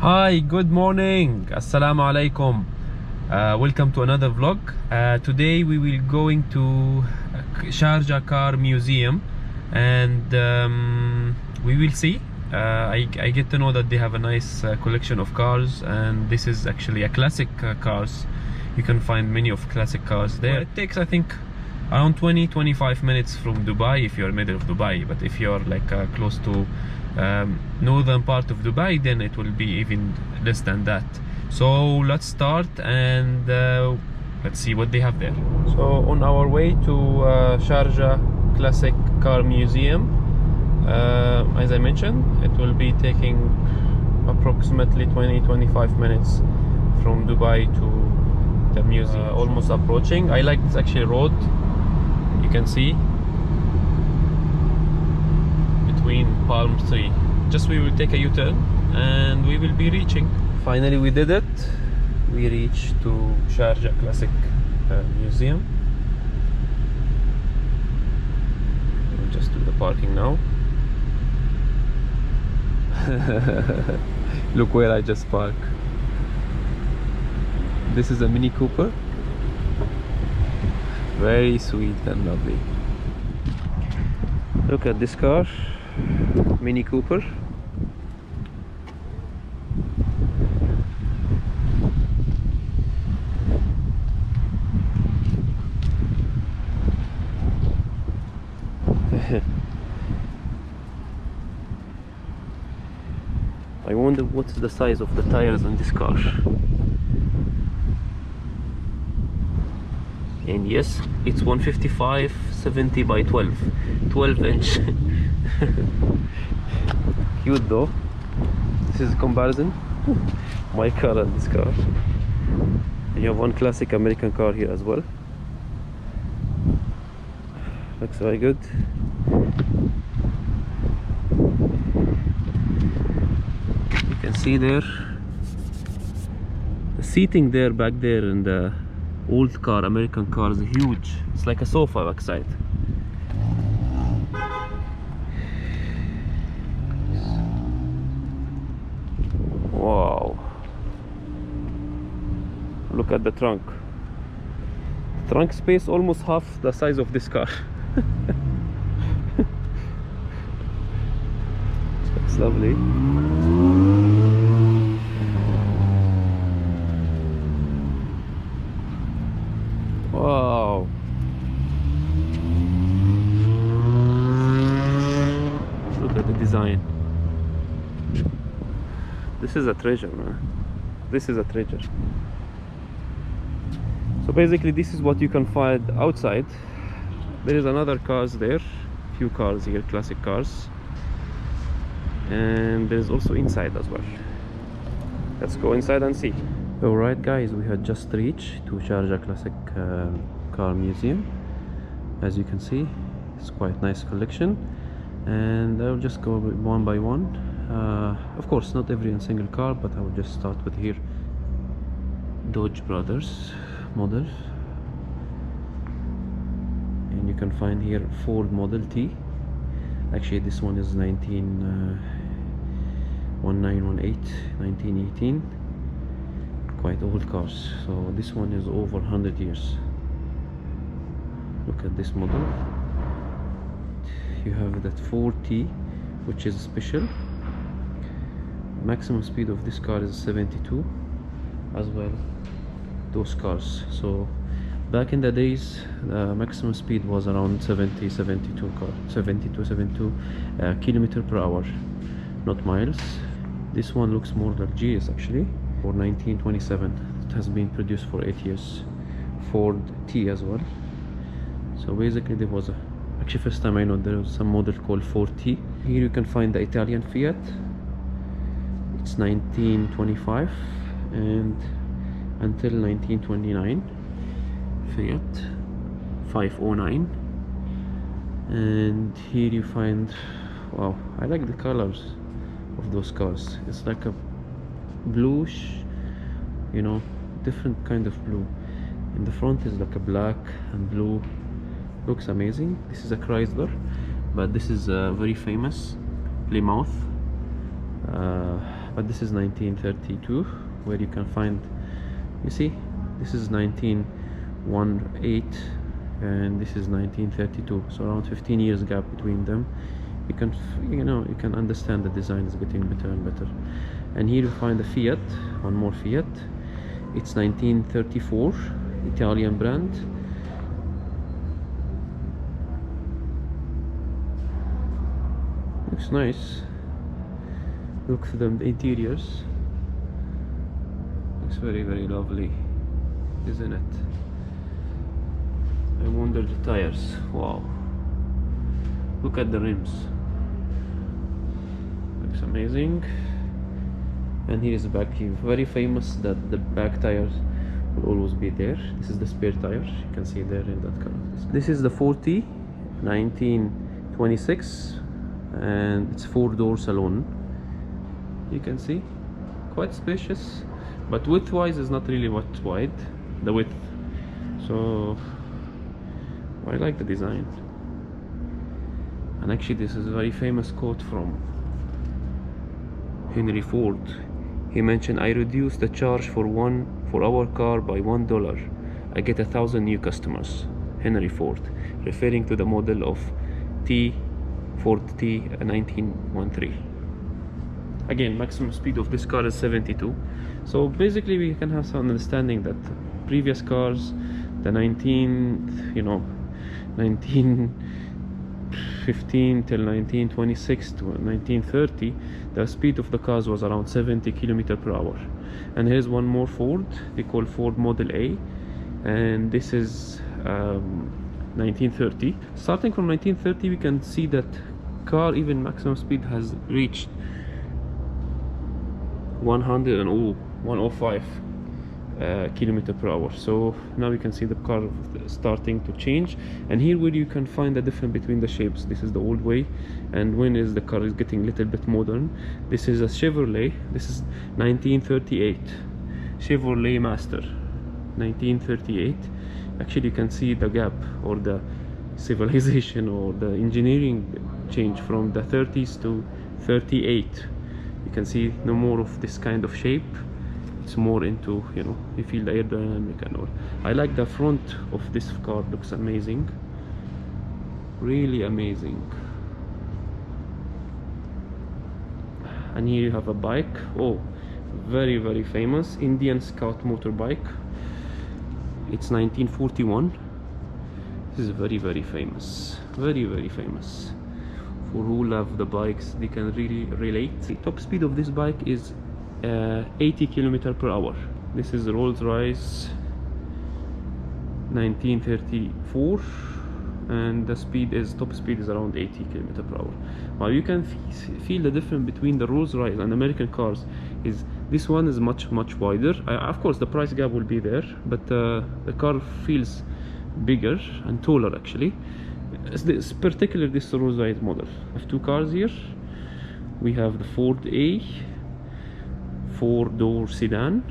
Hi, good morning. Assalamu alaikum. Welcome to another vlog. Today we will going to Sharjah car museum, and we will see. I get to know that they have a nice collection of cars, and this is actually a classic cars. You can find many of classic cars there. It takes, I think, around 20-25 minutes from Dubai if you're middle of Dubai, but if you're like close to northern part of Dubai, then it will be even less than that. So let's start and let's see what they have there. So on our way to Sharjah Classic Car Museum, as I mentioned, it will be taking approximately 20-25 minutes from Dubai to the museum. Almost approaching. I like this actually road, you can see, between palm tree. Just we will take a U-turn and we will be reaching. Finally we did it. We reached to Sharjah Classic Museum. We'll just do the parking now. Look where I just parked. This is a Mini Cooper. Very sweet and lovely. Look at this car, Mini Cooper. I wonder what's the size of the tires on this car. And yes, it's 155/70 by 12 inch. Cute though. This is a comparison. My car and this car. You have one classic American car here as well. Looks very good. You can see there the seating there, back there in the old car, American car, is huge. It's like a sofa backside. Wow. Look at the trunk. The trunk space almost half the size of this car. It's lovely. Wow. Look at the design. This is a treasure, man. This is a treasure. So basically this is what you can find outside. There is another cars there, few cars here, classic cars, and there's also inside as well. Let's go inside and see. Alright guys, we had just reached to Sharjah Classic Car Museum. As you can see, it's quite nice collection, and I'll just go one by one. Of course not every single car, but I will just start with here Dodge Brothers model, and you can find here Ford Model T. Actually this one is 1918, quite old cars. So this one is over 100 years. Look at this model. You have that 4T, which is special. Maximum speed of this car is 72 as well, those cars. So back in the days, the maximum speed was around 72 kilometer per hour, not miles. This one looks more luxurious actually. For 1927, it has been produced for 8 years. Ford T as well. So basically there was actually first time I know there was some model called Ford T. Here you can find the Italian Fiat. It's 1925 and until 1929. Fiat 509. And here you find, wow, I like the colors of those cars. It's like a bluish, you know, different kind of blue. In the front is like a black and blue. Looks amazing. This is a Chrysler, but this is very famous Plymouth but this is 1932, where you can find, you see, this is 1918 and this is 1932, so around 15 years gap between them. You can, you can understand the design is getting better and better. And here you find the Fiat, one more Fiat. It's 1934, Italian brand. Looks nice. Look at the interiors. Looks very, very lovely, isn't it? I wonder the tires. Wow. Look at the rims. Looks amazing. And here is the back view. Very famous that the back tires will always be there. This is the spare tire. You can see there in that color. This is the 40, 1926, and it's 4-door salon. You can see, quite spacious, but width-wise is not really much wide. The width. So I like the design. And actually, this is a very famous quote from Henry Ford. He mentioned, "I reduced the charge for our car by $1. I get 1,000 new customers." Henry Ford, referring to the model of Ford T 1913. Again, maximum speed of this car is 72. So basically, we can have some understanding that previous cars, the 1915 till 1926 to 1930, the speed of the cars was around 70 km/h. And here's one more Ford, they call Ford Model A, and this is 1930. Starting from 1930, we can see that car even maximum speed has reached 105 km/h. So now you can see the car starting to change, and here where you can find the difference between the shapes. This is the old way, and when is the car is getting a little bit modern. This is a Chevrolet. This is 1938 Chevrolet Master, 1938. Actually, you can see the gap, or the civilization, or the engineering change from the 30s to 38. You can see no more of this kind of shape. It's more into, you feel the aerodynamic and all. I like the front of this car, looks amazing, really amazing. And here you have a bike. Oh, very, very famous Indian Scout motorbike. It's 1941. This is very, very famous, very, very famous. For who love the bikes, they can really relate. The top speed of this bike is 80 km/h. This is Rolls-Royce 1934, and the top speed is around 80 km/h. Now you can feel the difference between the Rolls-Royce and American cars. Is this one is much wider. Of course, the price gap will be there, but the car feels bigger and taller actually. Particularly this Rolls-Royce model. I have two cars here. We have the Ford A 4-door sedan,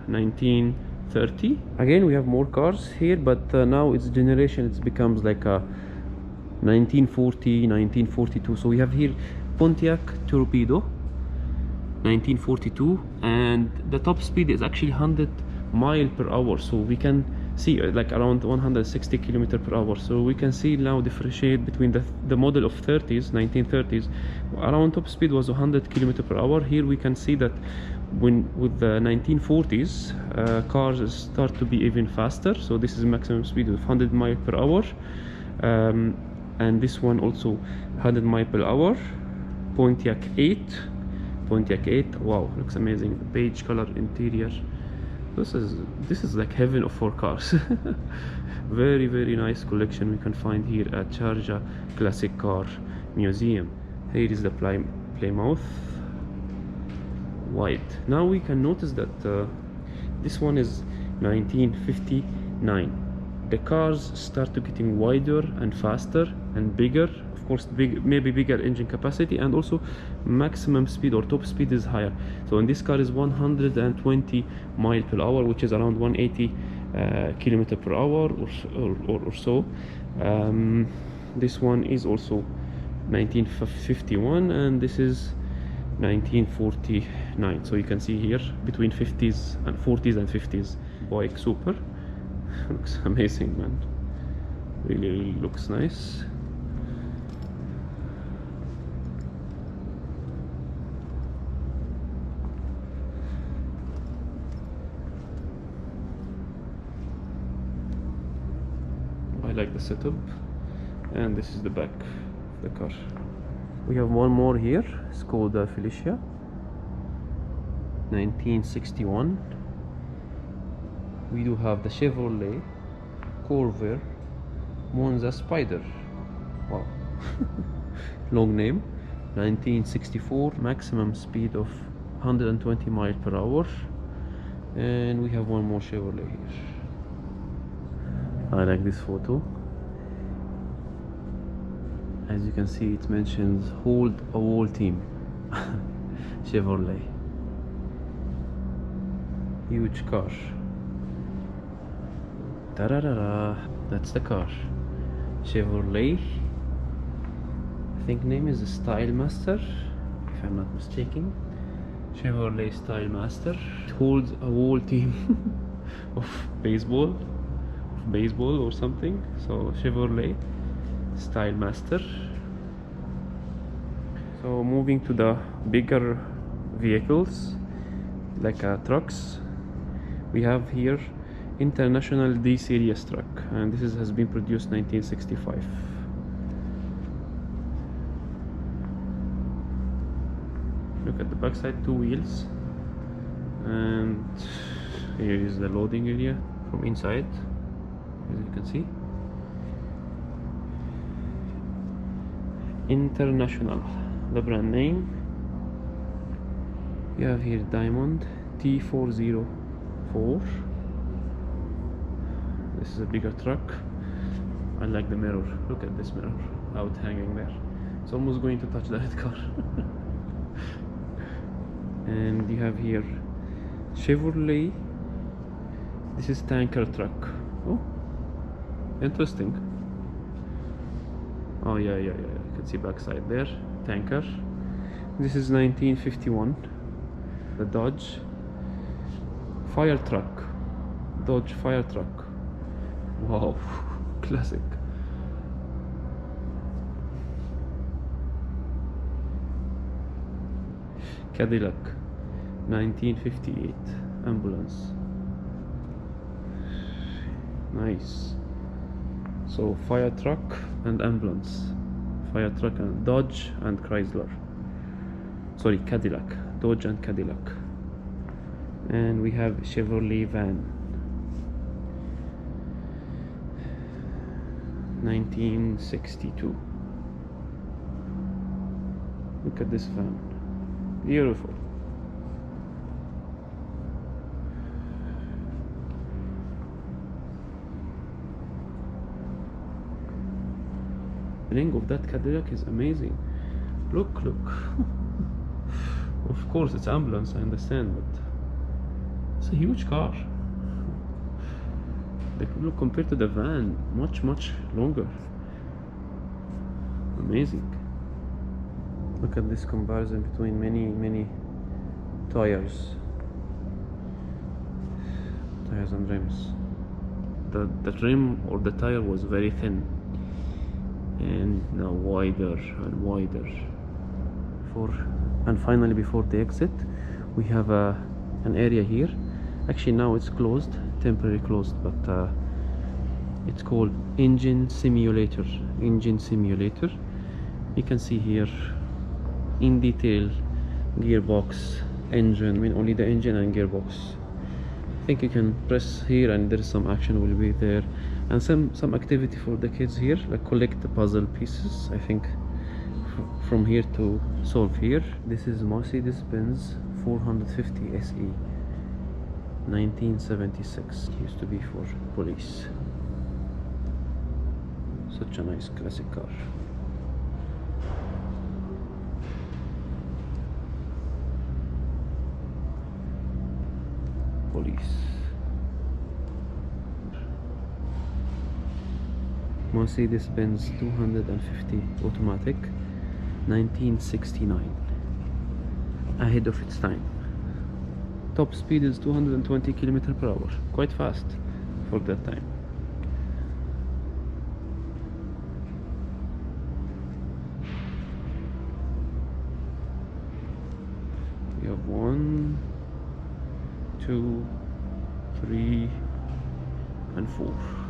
1930. Again, we have more cars here, but now its generation, it becomes like a 1940, 1942. So we have here Pontiac Torpedo, 1942, and the top speed is actually 100 mph. So we can see like around 160 km/h. So we can see now differentiate between the model of 1930s. Around top speed was 100 km/h. Here we can see that with the 1940s, cars start to be even faster. So this is maximum speed of 100 mph, and this one also 100 mph. Pontiac 8. Wow, looks amazing. The beige color interior. This is like heaven for cars. Very, very nice collection we can find here at Sharjah Classic Car Museum. Here is the Plymouth white. Now we can notice that this one is 1959. The cars start to getting wider and faster and bigger. Of course, maybe bigger engine capacity, and also maximum speed or top speed is higher. So in this car is 120 mph, which is around 180 km/h or so. This one is also 1951, and this is 1940 9. So you can see here between 50s and 40s and 50s bike super. Looks amazing, man. Really looks nice. I like the setup, and this is the back of the car. We have one more here. It's called Felicia, 1961. We do have the Chevrolet Corvair Monza Spider. Wow. Long name. 1964, maximum speed of 120 miles per hour. And we have one more Chevrolet here. I like this photo. As you can see, it mentions hold a wall team. Chevrolet. Huge car. Ta-da-da-da. That's the car. Chevrolet. I think name is Style Master, if I'm not mistaken. Chevrolet Style Master. It holds a whole team of baseball or something. So Chevrolet Style Master. So moving to the bigger vehicles like trucks, we have here International D series truck, and this has been produced 1965. Look at the backside, 2 wheels, and here is the loading area from inside, as you can see. International, the brand name. You have here Diamond T404. This is a bigger truck. I like the mirror. Look at this mirror out hanging there. It's almost going to touch that car. And you have here Chevrolet. This is tanker truck. Oh, interesting. Oh yeah, you can see backside there, tanker. This is 1951. The Dodge fire truck. Dodge fire truck. Wow, classic. Cadillac, 1958, ambulance. Nice. So fire truck and ambulance. Fire truck and Dodge and Chrysler. Sorry, Cadillac. Dodge and Cadillac. And we have Chevrolet van. 1962. Look at this van. Beautiful. The ring of that Cadillac is amazing. Look. Of course it's ambulance, I understand, but it's a huge car. Look, compared to the van, much longer. Amazing. Look at this comparison between many tires and rims. The rim or the tire was very thin, and now wider and wider. And finally, before the exit, we have an area here. Actually now it's closed, temporarily closed, but it's called engine simulator. You can see here in detail gearbox, engine. I mean, only the engine and gearbox. I think you can press here and there is some action will be there, and some activity for the kids here, like collect the puzzle pieces, I think, from here to solve here. This is Mercedes-Benz 450 SE, 1976. Used to be for police. Such a nice classic car. Police. Mercedes-Benz 250 automatic, 1969. Ahead of its time. top speed is 220 km per hour, quite fast for that time. We have 1, 2, 3 and 4.